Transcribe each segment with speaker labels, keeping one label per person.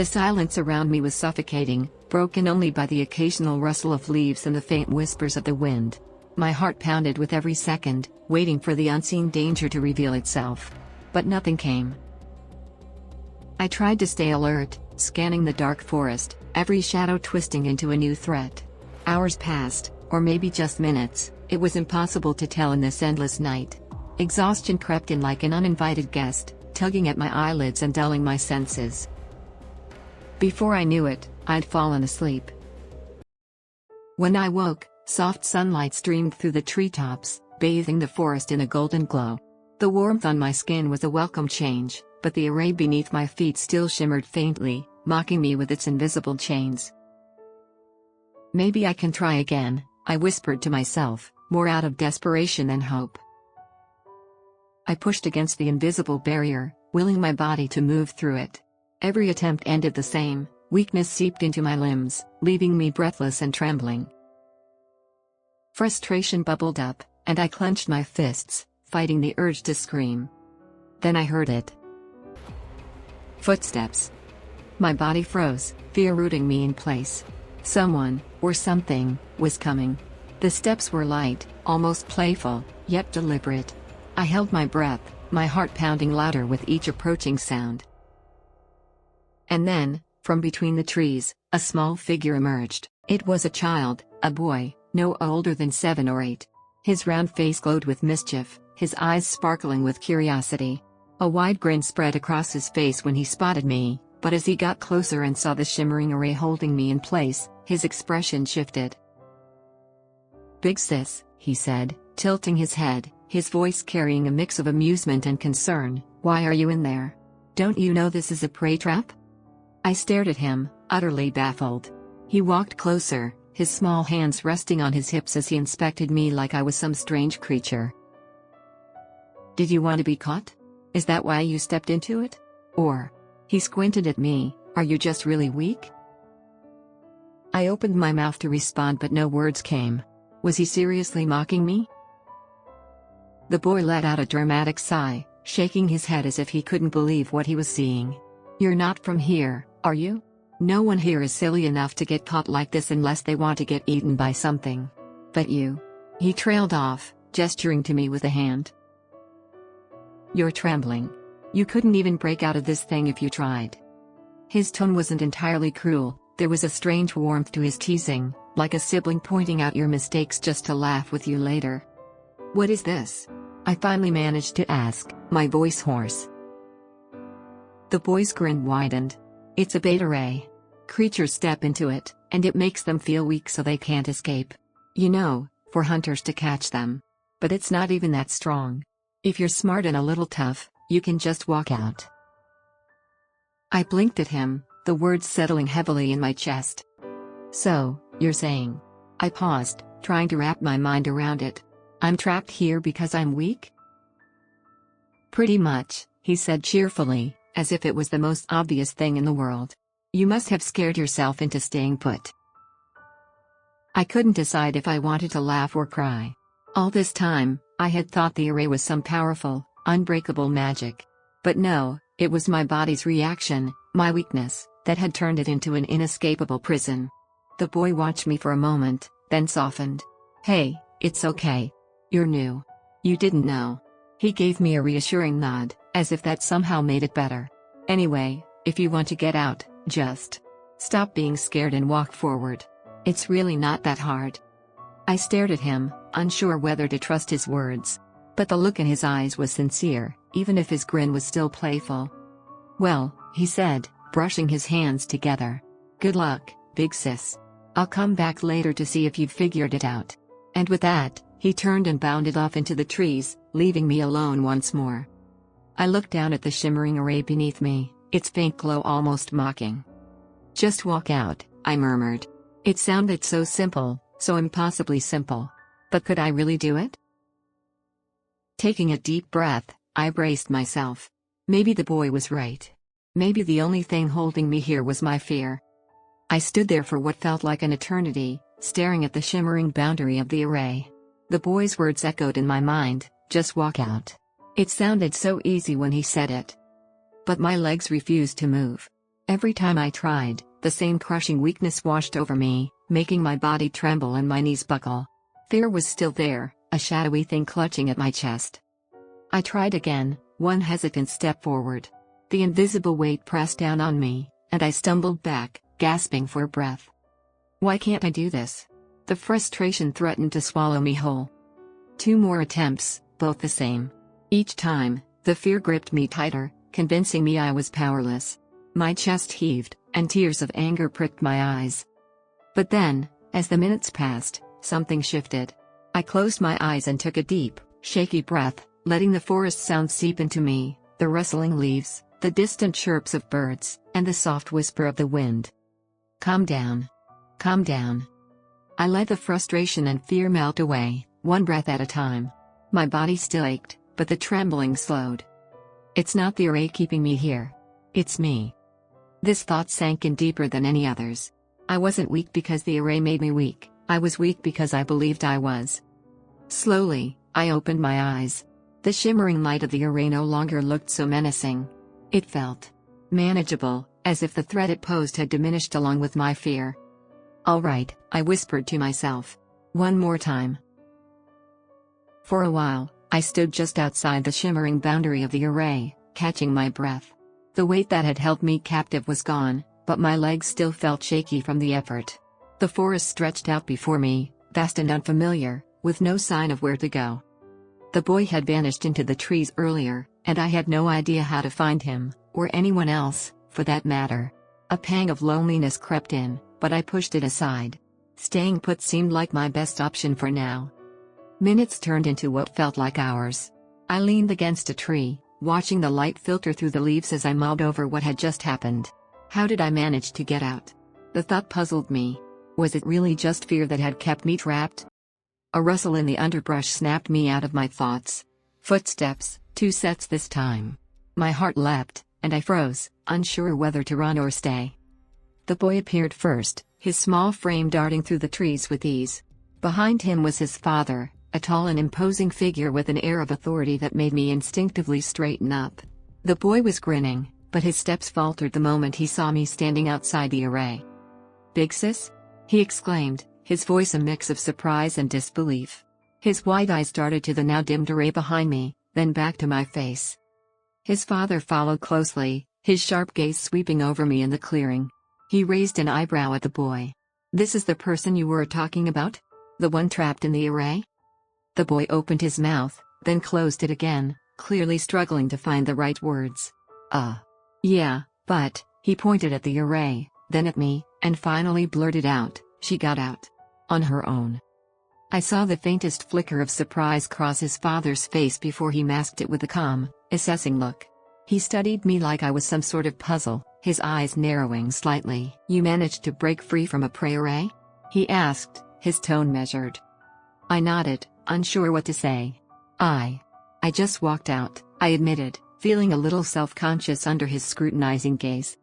Speaker 1: The silence around me was suffocating, broken only by the occasional rustle of leaves and the faint whispers of the wind. My heart pounded with every second, waiting for the unseen danger to reveal itself. But nothing came. I tried to stay alert, scanning the dark forest, every shadow twisting into a new threat. Hours passed, or maybe just minutes, it was impossible to tell in this endless night. Exhaustion crept in like an uninvited guest, tugging at my eyelids and dulling my senses. Before I knew it, I'd fallen asleep. When I woke, soft sunlight streamed through the treetops, bathing the forest in a golden glow. The warmth on my skin was a welcome change, but the array beneath my feet still shimmered faintly, mocking me with its invisible chains. Maybe I can try again, I whispered to myself, more out of desperation than hope. I pushed against the invisible barrier, willing my body to move through it. Every attempt ended the same, weakness seeped into my limbs, leaving me breathless and trembling. Frustration bubbled up, and I clenched my fists, fighting the urge to scream. Then I heard it. Footsteps. My body froze, fear rooting me in place. Someone, or something, was coming. The steps were light, almost playful, yet deliberate. I held my breath, my heart pounding louder with each approaching sound. And then, from between the trees, a small figure emerged. It was a child, a boy, no older than 7 or 8. His round face glowed with mischief, his eyes sparkling with curiosity. A wide grin spread across his face when he spotted me, but as he got closer and saw the shimmering array holding me in place, his expression shifted. "Big sis," he said, tilting his head, his voice carrying a mix of amusement and concern, "why are you in there? Don't you know this is a prey trap?" I stared at him, utterly baffled. He walked closer, his small hands resting on his hips as he inspected me like I was some strange creature. "Did you want to be caught? Is that why you stepped into it? Or," he squinted at me, "are you just really weak?" I opened my mouth to respond but no words came. Was he seriously mocking me? The boy let out a dramatic sigh, shaking his head as if he couldn't believe what he was seeing. "You're not from here, are you? No one here is silly enough to get caught like this unless they want to get eaten by something. But you..." He trailed off, gesturing to me with a hand. "You're trembling. You couldn't even break out of this thing if you tried." His tone wasn't entirely cruel, there was a strange warmth to his teasing, like a sibling pointing out your mistakes just to laugh with you later. "What is this?" I finally managed to ask, my voice hoarse. The boy's grin widened. "It's a bait array. Creatures step into it, and it makes them feel weak so they can't escape. You know, for hunters to catch them. But it's not even that strong. If you're smart and a little tough, you can just walk out." I blinked at him, the words settling heavily in my chest. "So, you're saying..." I paused, trying to wrap my mind around it. "I'm trapped here because I'm weak?" "Pretty much," he said cheerfully, as if it was the most obvious thing in the world. "You must have scared yourself into staying put." I couldn't decide if I wanted to laugh or cry. All this time, I had thought the array was some powerful, unbreakable magic. But no, it was my body's reaction, my weakness, that had turned it into an inescapable prison. The boy watched me for a moment, then softened. "Hey, it's okay. You're new. You didn't know." He gave me a reassuring nod, as if that somehow made it better. "Anyway, if you want to get out, just stop being scared and walk forward. It's really not that hard." I stared at him, unsure whether to trust his words. But the look in his eyes was sincere, even if his grin was still playful. "Well," he said, brushing his hands together. "Good luck, big sis. I'll come back later to see if you've figured it out." And with that, he turned and bounded off into the trees, leaving me alone once more. I looked down at the shimmering array beneath me, its faint glow almost mocking. "Just walk out," I murmured. It sounded so simple, so impossibly simple. But could I really do it? Taking a deep breath, I braced myself. Maybe the boy was right. Maybe the only thing holding me here was my fear. I stood there for what felt like an eternity, staring at the shimmering boundary of the array. The boy's words echoed in my mind, "Just walk out." It sounded so easy when he said it. But my legs refused to move. Every time I tried, the same crushing weakness washed over me, making my body tremble and my knees buckle. Fear was still there, a shadowy thing clutching at my chest. I tried again, one hesitant step forward. The invisible weight pressed down on me, and I stumbled back, gasping for breath. Why can't I do this? The frustration threatened to swallow me whole. 2 more attempts, both the same. Each time, the fear gripped me tighter, convincing me I was powerless. My chest heaved, and tears of anger pricked my eyes. But then, as the minutes passed, something shifted. I closed my eyes and took a deep, shaky breath, letting the forest sound seep into me, the rustling leaves, the distant chirps of birds, and the soft whisper of the wind. Calm down. Calm down. I let the frustration and fear melt away, one breath at a time. My body still ached, but the trembling slowed. It's not the array keeping me here. It's me. This thought sank in deeper than any others. I wasn't weak because the array made me weak, I was weak because I believed I was. Slowly, I opened my eyes. The shimmering light of the array no longer looked so menacing. It felt manageable, as if the threat it posed had diminished along with my fear. All right, I whispered to myself. One more time. For a while, I stood just outside the shimmering boundary of the array, catching my breath. The weight that had held me captive was gone, but my legs still felt shaky from the effort. The forest stretched out before me, vast and unfamiliar, with no sign of where to go. The boy had vanished into the trees earlier, and I had no idea how to find him, or anyone else, for that matter. A pang of loneliness crept in, but I pushed it aside. Staying put seemed like my best option for now. Minutes turned into what felt like hours. I leaned against a tree, watching the light filter through the leaves as I mulled over what had just happened. How did I manage to get out? The thought puzzled me. Was it really just fear that had kept me trapped? A rustle in the underbrush snapped me out of my thoughts. Footsteps, 2 sets this time. My heart leapt, and I froze, unsure whether to run or stay. The boy appeared first, his small frame darting through the trees with ease. Behind him was his father, a tall and imposing figure with an air of authority that made me instinctively straighten up. The boy was grinning, but his steps faltered the moment he saw me standing outside the array. "Big sis?" he exclaimed, his voice a mix of surprise and disbelief. His wide eyes darted to the now dimmed array behind me, then back to my face. His father followed closely, his sharp gaze sweeping over me in the clearing. He raised an eyebrow at the boy. "This is the person you were talking about? The one trapped in the array?" The boy opened his mouth, then closed it again, clearly struggling to find the right words. Yeah, but," he pointed at the array, then at me, and finally blurted out, "She got out. On her own." I saw the faintest flicker of surprise cross his father's face before he masked it with a calm, assessing look. He studied me like I was some sort of puzzle, his eyes narrowing slightly. "You managed to break free from a prey array?" he asked, his tone measured. I nodded, unsure what to say. I just walked out, I admitted, feeling a little self-conscious under his scrutinizing gaze.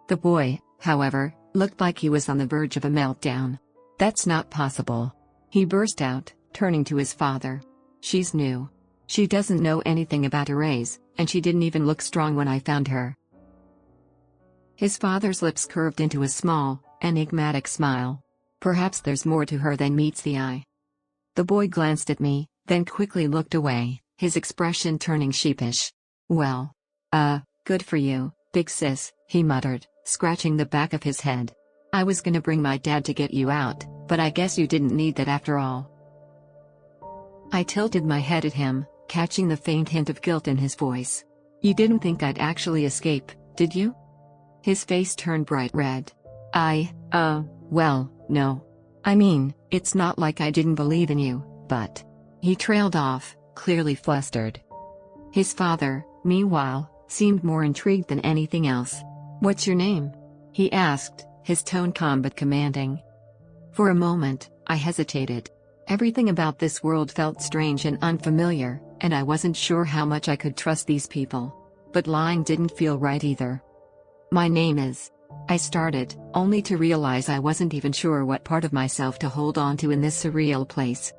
Speaker 1: The boy, however, looked like he was on the verge of a meltdown. "That's not possible," he burst out, turning to his father. "She's new. She doesn't know anything about arrays, and she didn't even look strong when I found her." His father's lips curved into a small, enigmatic smile. "Perhaps there's more to her than meets the eye." The boy glanced at me, then quickly looked away, his expression turning sheepish. "Well, good for you, big sis," he muttered, scratching the back of his head. "I was gonna bring my dad to get you out, but I guess you didn't need that after all." I tilted my head at him, catching the faint hint of guilt in his voice. "You didn't think I'd actually escape, did you?" His face turned bright red. Well, no. I mean, it's not like I didn't believe in you, but..." He trailed off, clearly flustered. His father, meanwhile, seemed more intrigued than anything else. "What's your name?" he asked, his tone calm but commanding. For a moment, I hesitated. Everything about this world felt strange and unfamiliar, and I wasn't sure how much I could trust these people. But lying didn't feel right either. "My name is..." I started, only to realize I wasn't even sure what part of myself to hold on to in this surreal place.